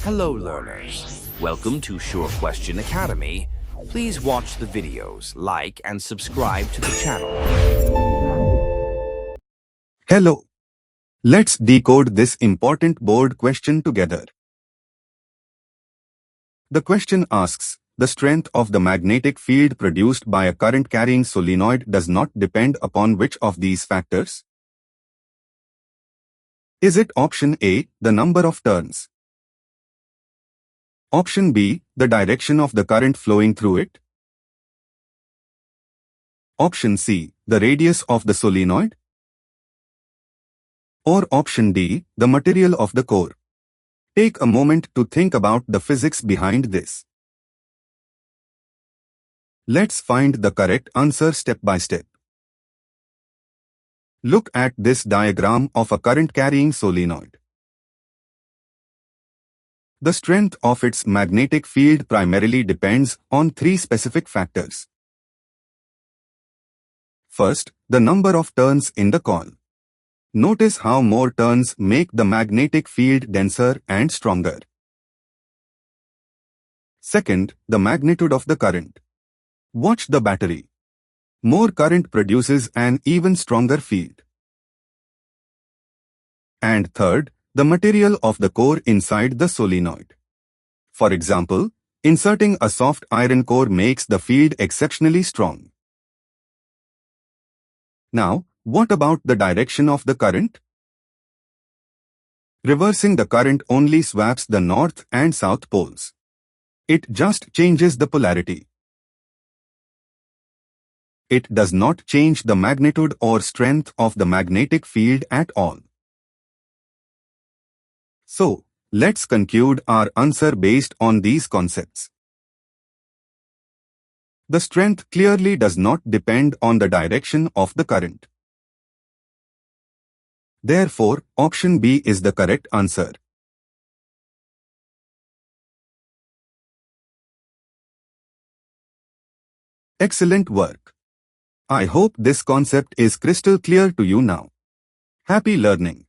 Hello learners, welcome to Sure Question Academy. Please watch the videos, like and subscribe to the channel. Hello. Let's decode this important board question together. The question asks, the strength of the magnetic field produced by a current-carrying solenoid does not depend upon which of these factors? Is it option A, the number of turns? Option B, the direction of the current flowing through it? Option C, the radius of the solenoid? Or option D, the material of the core? Take a moment to think about the physics behind this. Let's find the correct answer step by step. Look at this diagram of a current-carrying solenoid. The strength of its magnetic field primarily depends on three specific factors. First, the number of turns in the coil. Notice how more turns make the magnetic field denser and stronger. Second, the magnitude of the current. Watch the battery. More current produces an even stronger field. And third, the material of the core inside the solenoid. For example, inserting a soft iron core makes the field exceptionally strong. Now, what about the direction of the current? Reversing the current only swaps the north and south poles. It just changes the polarity. It does not change the magnitude or strength of the magnetic field at all. So, let's conclude our answer based on these concepts. The strength clearly does not depend on the direction of the current. Therefore, option B is the correct answer. Excellent work. I hope this concept is crystal clear to you now. Happy learning.